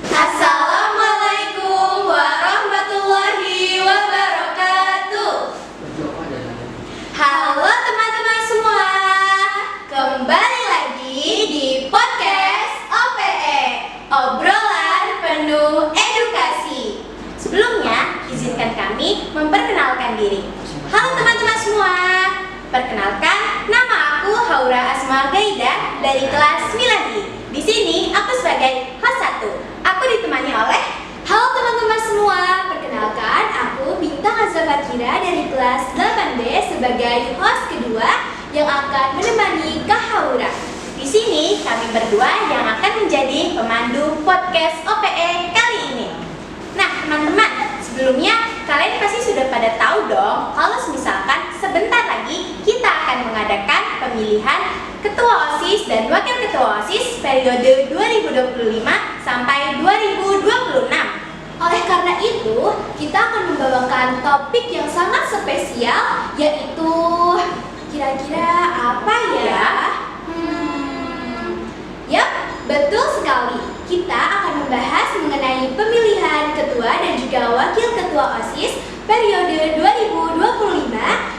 Assalamualaikum warahmatullahi wabarakatuh. Halo teman-teman semua, kembali lagi di podcast OPE, obrolan penuh edukasi. Sebelumnya, izinkan kami memperkenalkan diri. Halo teman-teman semua, perkenalkan, nama aku Haura Asma Gaida dari kelas 9I. Di sini aku sebagai host 1. Aku ditemani oleh halo teman-teman semua, perkenalkan aku Bintang Azza Fathira dari kelas 8B sebagai host kedua yang akan menemani Kak Haura. Di sini kami berdua yang akan menjadi pemandu podcast OPE kali ini. Nah, teman-teman, sebelumnya kalian pasti sudah pada tahu dong kalau misalkan sebentar lagi kita akan mengadakan pemilihan Ketua OSIS dan Wakil Ketua OSIS periode 2025 sampai 2026. Oleh karena itu, kita akan membawakan topik yang sangat spesial, yaitu kira-kira apa ya? Yap, betul sekali. Kita akan membahas mengenai pemilihan Ketua dan juga Wakil Ketua OSIS periode 2025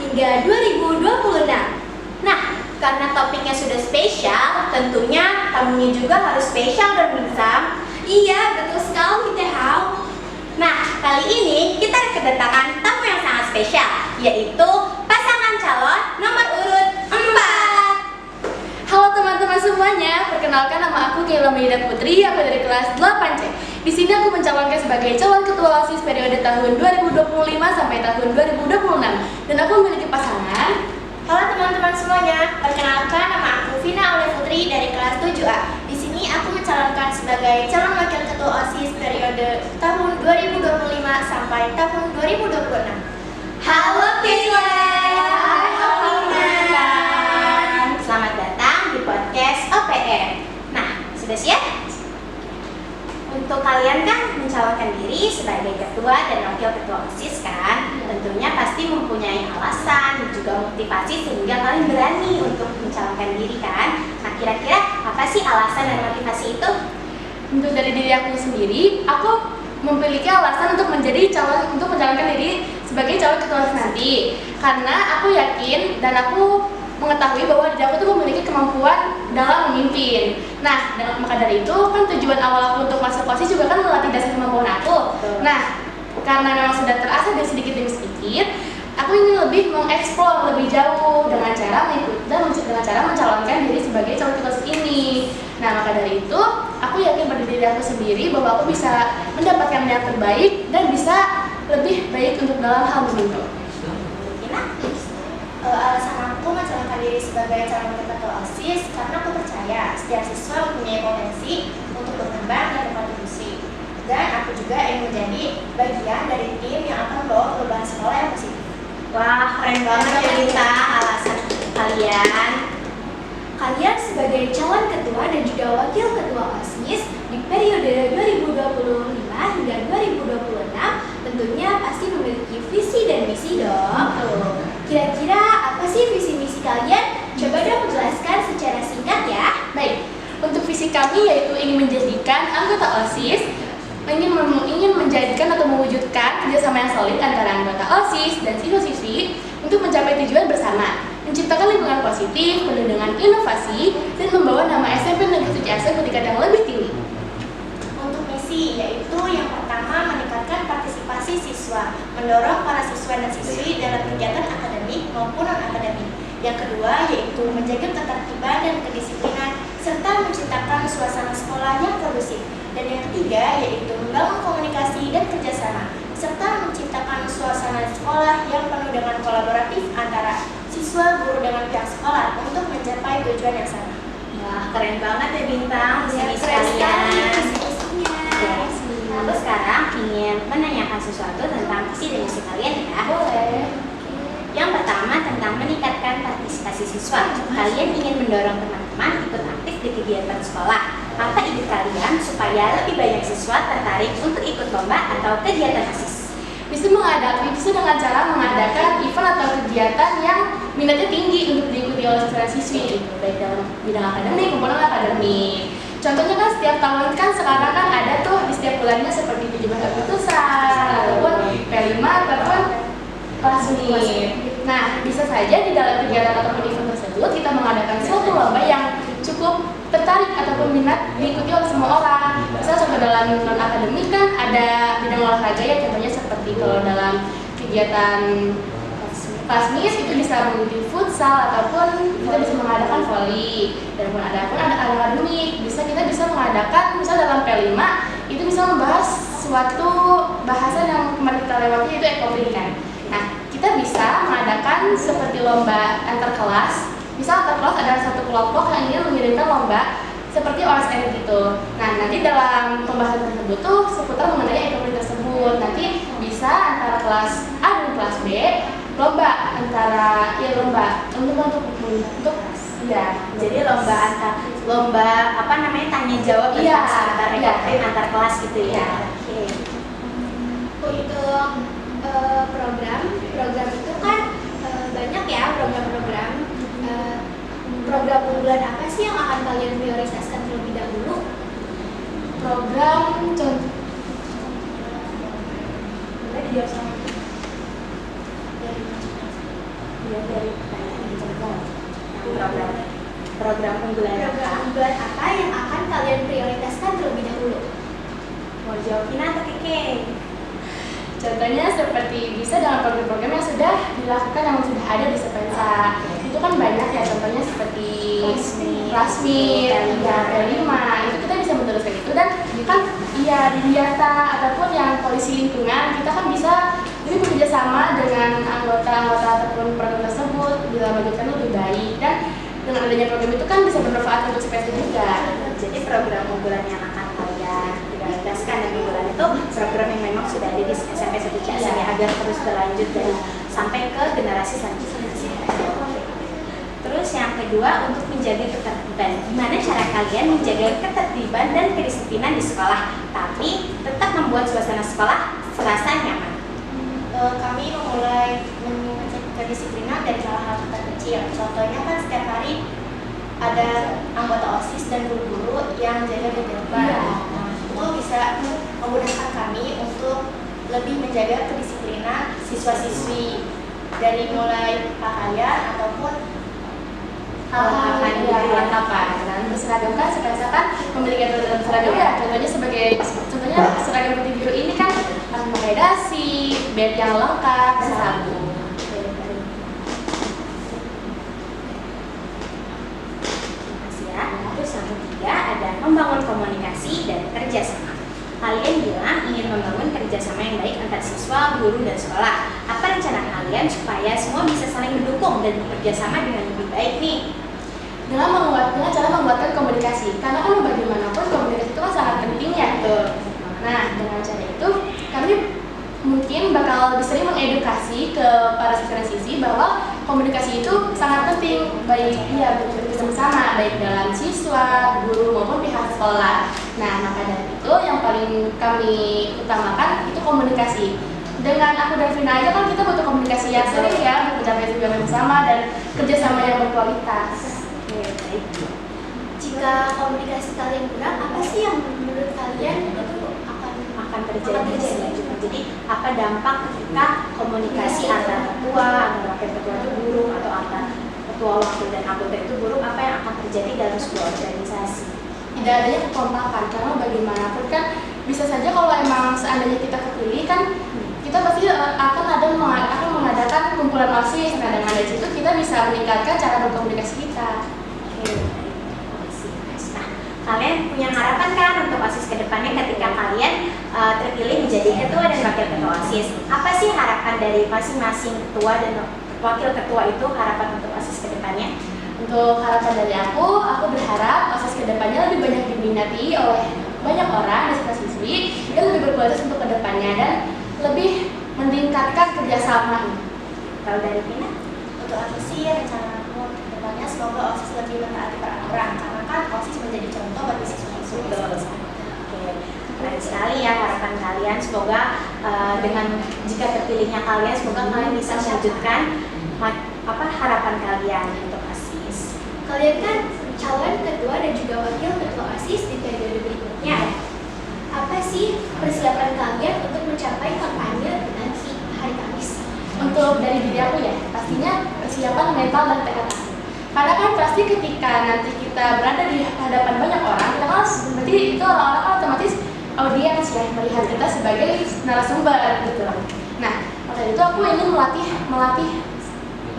hingga 2026. Nah, karena topiknya sudah spesial, tentunya tamunya juga harus spesial dan Bintang. Iya, betul sekali Teh Hau. Nah, kali ini kita kedatangan tamu yang sangat spesial, yaitu pasangan calon nomor urut 4. Halo teman-teman semuanya, perkenalkan nama aku Kayla Maida Putri, aku dari kelas 8C. Di sini aku mencalonkan sebagai calon ketua OSIS periode tahun 2025 sampai tahun 2026. Dan aku memiliki pasangan. Halo teman-teman semuanya, perkenalkan nama aku Vina Aulia Putri dari kelas 7A. Di sini aku mencalonkan sebagai calon wakil ketua OSIS periode tahun 2025 sampai tahun 2026. Halo Kayla. Halo Vina. Selamat datang di podcast OPE. Nah, sudah siap? Untuk kalian kan mencalonkan diri sebagai ketua dan wakil ketua OSIS kan, tentunya pasti mempunyai alasan dan juga motivasi sehingga kalian berani untuk mencalonkan diri kan. Nah, kira-kira apa sih alasan dan motivasi itu? Untuk dari diri aku sendiri, aku memiliki alasan untuk mencalonkan diri sebagai calon ketua OSIS nanti. Karena aku yakin dan aku mengetahui bahwa diri aku tuh memiliki kemampuan dalam memimpin. Nah, maka dari itu kan tujuan awal aku untuk masuk OSIS juga kan melatih dasar kemampuan aku. Nah, karena memang sudah terasa dari sedikit demi sedikit, aku ingin lebih mengeksplor lebih jauh dengan cara mencalonkan diri sebagai calon ketua OSIS ini. Nah, maka dari itu, aku yakin pada diri aku sendiri bahwa aku bisa mendapatkan yang terbaik dan bisa lebih baik untuk dalam hal memimpin. Alasan aku mencalonkan diri sebagai calon ketua OSIS karena aku percaya setiap siswa mempunyai potensi untuk berkembang dan berkontribusi. Dan aku juga ingin menjadi bagian dari tim yang akan membawa perubahan sekolah yang positif. Wah, keren banget ya Bintang alasan kalian. Kalian sebagai calon ketua dan juga wakil ketua OSIS di periode 2025 hingga 2026 tentunya pasti memiliki visi dan misi dong. Kira-kira apa sih visi misi kalian? Coba dong jelaskan secara singkat ya. Baik, untuk visi kami yaitu ingin menjadikan anggota OSIS ingin menjadikan atau mewujudkan kerjasama yang solid antara anggota OSIS dan siswa-siswi untuk mencapai tujuan bersama, menciptakan lingkungan positif, penuh dengan inovasi, dan membawa nama SMP Negeri 7 ke tingkat yang lebih tinggi. Untuk misi yaitu yang pertama meningkatkan partisipasi siswa, mendorong para siswa dan siswi dalam kegiatan akademik maupun non-akademik. Yang kedua yaitu menjaga ketertiban dan kedisiplinan serta menciptakan suasana sekolah yang kondusif. Dan yang ketiga yaitu membangun komunikasi dan kerjasama serta menciptakan suasana sekolah yang penuh dengan kolaboratif antara siswa, guru dengan pihak sekolah untuk mencapai tujuan yang sama. Wah, keren banget ya Bintang, visi kalian. Lalu sekarang ingin menanyakan sesuatu tentang visi dan misi kalian ya. Boleh. Yang pertama tentang meningkatkan partisipasi siswa. Kalian ingin mendorong teman-teman ikut aktif di kegiatan sekolah. Apa ide kalian supaya lebih banyak siswa tertarik untuk ikut lomba atau kegiatan OSIS? Bisa dengan cara mengadakan event atau kegiatan yang minatnya tinggi untuk diikuti oleh siswa siswi, baik dalam bidang akademik maupun non akademik. Contohnya kan setiap tahun kan sekarang kan ada tuh di jadi bahan keputusan ataupun P5 ataupun Klasmit. Nah, bisa saja di dalam kegiatan ataupun event tersebut kita mengadakan suatu lomba yang cukup tertarik ataupun minat diikuti oleh semua orang. Misal contoh dalam non akademik kan ada bidang olahraga ya, contohnya seperti kalau dalam kegiatan Klasmit itu bisa mengikuti futsal ataupun kita bisa mengadakan volley. Dan pun ada akademik, kita bisa mengadakan misal dalam P5 itu bisa membahas suatu bahasan yang kemarin kita lewati yaitu ekonomi. Nah, kita bisa mengadakan seperti lomba antar kelas. Misal antar kelas ada satu kelompok yang ingin mengirimkan lomba seperti OSN gitu. Nah, nanti dalam pembahasan tersebut tuh seputar mengenai ekonomi tersebut. Nanti bisa antara kelas A dan kelas B lomba antara untuk ya. Jadi lomba apa namanya tanya jawab antar kelas gitu ya. Oke. Untuk program itu kan banyak ya program unggulan apa sih yang akan kalian prioritaskan terlebih dahulu? Program contoh program unggulan apa yang akan kalian prioritaskan terlebih dahulu? Mau jawabin atau Keke? Contohnya seperti bisa dalam program-program yang sudah dilakukan yang sudah ada di Sepensa. Itu kan banyak ya, contohnya seperti Klasmit, P5, itu kita bisa meneruskan itu. Dan kan di Diata ataupun yang polisi lingkungan, kita kan bisa lebih bekerja sama dengan anggota-anggota ataupun program tersebut bila lanjutkan lebih baik. Dan dengan adanya program itu kan bisa bermanfaat untuk Sepensa juga. Jadi program unggulan yang akan kalian prioritaskan dan unggulan itu program yang memang sudah ada di SMP 1 Ciasem ya, agar terus berlanjut dan sampai ke generasi selanjutnya. Terus yang kedua, untuk menjaga ketertiban. Gimana cara kalian menjaga ketertiban dan kedisiplinan di sekolah, tapi tetap membuat suasana sekolah terasa nyaman? Kami memulai mengecek kedisiplinan dari hal-hal terkecil. Contohnya kan setiap hari ada anggota OSIS dan guru-guru yang jaga ketertiban. Itu bisa memudahkan kami untuk lebih menjaga kedisiplinan siswa-siswi dari mulai pakaian ataupun hal-hal dan berseragam kan Sepensa kan memiliki aturan seragam ya, contohnya seragam putih biru ini kan pakai dasi, bed yang lengkap, dan sabun. Terus yang ketiga ada membangun komunikasi dan kerjasama. Kalian bilang ingin membangun kerjasama yang baik antar siswa, guru, dan sekolah. Apa rencana kalian supaya semua bisa saling mendukung dan bekerja sama dengan lebih baik nih? Dengan cara membuatkan komunikasi, karena kan bagaimanapun komunikasi itu kan sangat penting ya. Nah, dengan cara itu kami mungkin bakal lebih sering mengedukasi ke para siswa dan siswi bahwa komunikasi itu sangat penting, baik bersama, baik dalam siswa, guru maupun pihak sekolah. Nah, maka dari itu yang paling kami utamakan itu komunikasi. Dengan aku dan Vina aja kan kita butuh komunikasi yang sering ya untuk mencapai tujuan bersama dan kerjasama yang berkualitas. Jika komunikasi kalian kurang, apa sih yang menurut kalian itu akan terjadi selanjutnya? Jadi apa dampak ketika komunikasi antara wakil ketua itu buruk atau antara ketua wakil dan anggota itu buruk, apa yang akan terjadi dalam sebuah organisasi? Tidak adanya kekompakan, karena bagaimanapun kan bisa saja kalau emang seandainya kita kepilih kan kita pasti akan mengadakan kumpulan OSIS. Nah, dengan dari situ kita bisa meningkatkan cara berkomunikasi kita. Kalian punya harapan kan untuk OSIS ke depannya ketika kalian terpilih menjadi ketua dan wakil ketua OSIS? Apa sih harapan dari masing-masing ketua dan wakil ketua itu, harapan untuk OSIS ke depannya? Untuk harapan dari aku berharap OSIS ke depannya lebih banyak diminati oleh banyak orang dan siswa-siswi dan lebih berkualitas untuk ke depannya dan lebih meningkatkan kerjasama. Kalau dari Vina? Untuk aku sih rencana aku ke depannya semoga OSIS lebih mentaati peraturan, karena kan OSIS menjadi contoh bagi siswa-siswi. Keren sekali ya harapan kalian. Semoga dengan jika terpilihnya kalian, semoga kalian bisa mewujudkan harapan kalian untuk OSIS. Kalian kan calon ketua dan juga wakil ketua OSIS di periode berikutnya. Apa sih persiapan kalian untuk dari diri aku ya, pastinya persiapan mental dan tekad aku. Karena kan pasti ketika nanti kita berada di hadapan banyak orang, kita kan berarti itu orang-orang kan otomatis audiens ya, melihat kita sebagai narasumber gitu. Nah, pada itu aku ingin melatih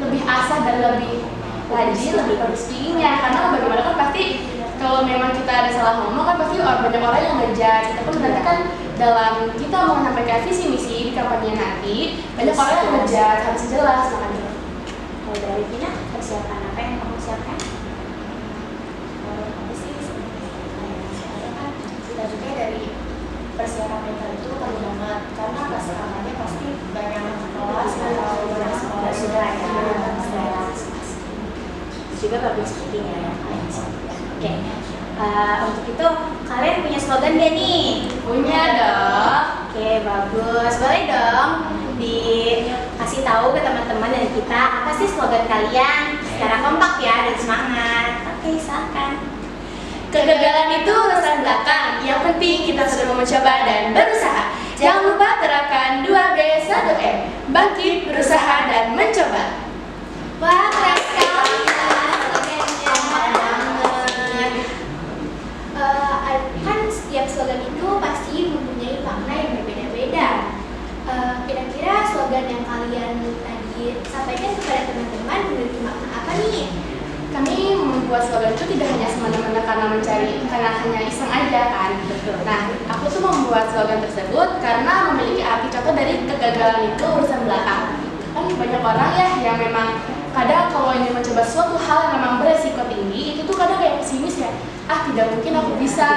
lebih asah dan lebih rajin, lebih public speaking-nya. Karena bagaimana kan pasti kalau memang kita ada salah ngomong kan pasti banyak orang yang ngejudge. Kita pun nanti kan dalam kita mau menyampaikan visi misi di kampanye nanti banyak orang yang ngejudge, harus jelas makanya. Kalau dari Vina, persiapan apa yang kamu siapkan? Apa sih? Soalnya kan kita juga dari persiapan mental itu perlu banget karena pas kampanye pasti banyak kelas atau banyak sekolah sudah ya. Juga public speaking ya. Oke. Untuk itu kalian punya slogan gak nih? Punya dong. Oke, bagus. Boleh dong dikasih tahu ke teman-teman dari kita apa sih slogan kalian secara kompak ya dan semangat. Oke, silakan. Kegagalan itu urusan belakang. Yang penting kita sudah mau mencoba dan berusaha. Jangan lupa terapkan 2B 1M. Bangkit, berusaha dan mencoba. Wah, keren sekali ya slogannya. Kan setiap slogan itu pasti mempunyai makna yang berbeda-beda. Kira-kira slogan yang kalian tadi sampaikan kepada teman-teman memiliki makna apa nih? Kami membuat slogan itu tidak hanya semena-mena karena hanya iseng aja kan. Nah, aku tuh membuat slogan tersebut karena memiliki arti contoh dari kegagalan itu urusan belakang. Kan banyak orang ya yang memang kadang kalau ingin mencoba suatu hal yang memang beresiko tinggi, itu tuh kadang kayak pesimis ya. Tidak mungkin aku bisa,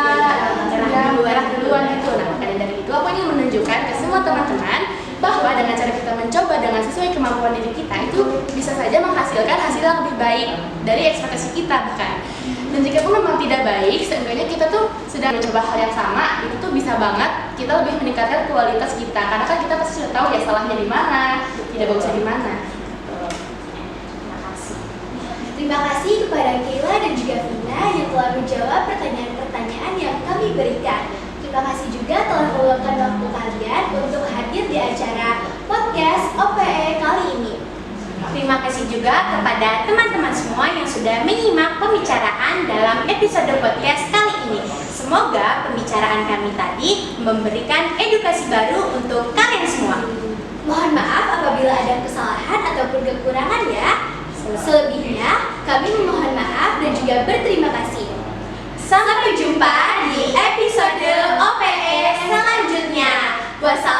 nyerah duluan gitu. Nah, makanya dari itu aku ingin menunjukkan ke semua teman-teman bahwa dengan cara kita mencoba dengan sesuai kemampuan diri kita itu bisa saja menghasilkan hasil yang lebih baik dari ekspektasi kita bahkan. Dan jika pun memang tidak baik, seenggaknya kita tuh sudah mencoba hal yang sama, itu tuh bisa banget kita lebih meningkatkan kualitas kita. Karena kan kita pasti sudah tahu ya salahnya di mana, tidak bagusnya di mana. Terima kasih kepada Kayla dan juga Vina yang telah menjawab pertanyaan-pertanyaan yang kami berikan. Terima kasih juga telah meluangkan waktu kalian untuk hadir di acara podcast OPE kali ini. Terima kasih juga kepada teman-teman semua yang sudah menyimak pembicaraan dalam episode podcast kali ini. Semoga pembicaraan kami tadi memberikan edukasi baru untuk kalian semua. Mohon maaf apabila ada kesalahan ataupun kekurangan ya. Selebihnya, kami memohon maaf dan juga berterima kasih. Sampai jumpa di episode OPE selanjutnya. Wassalamualaikum.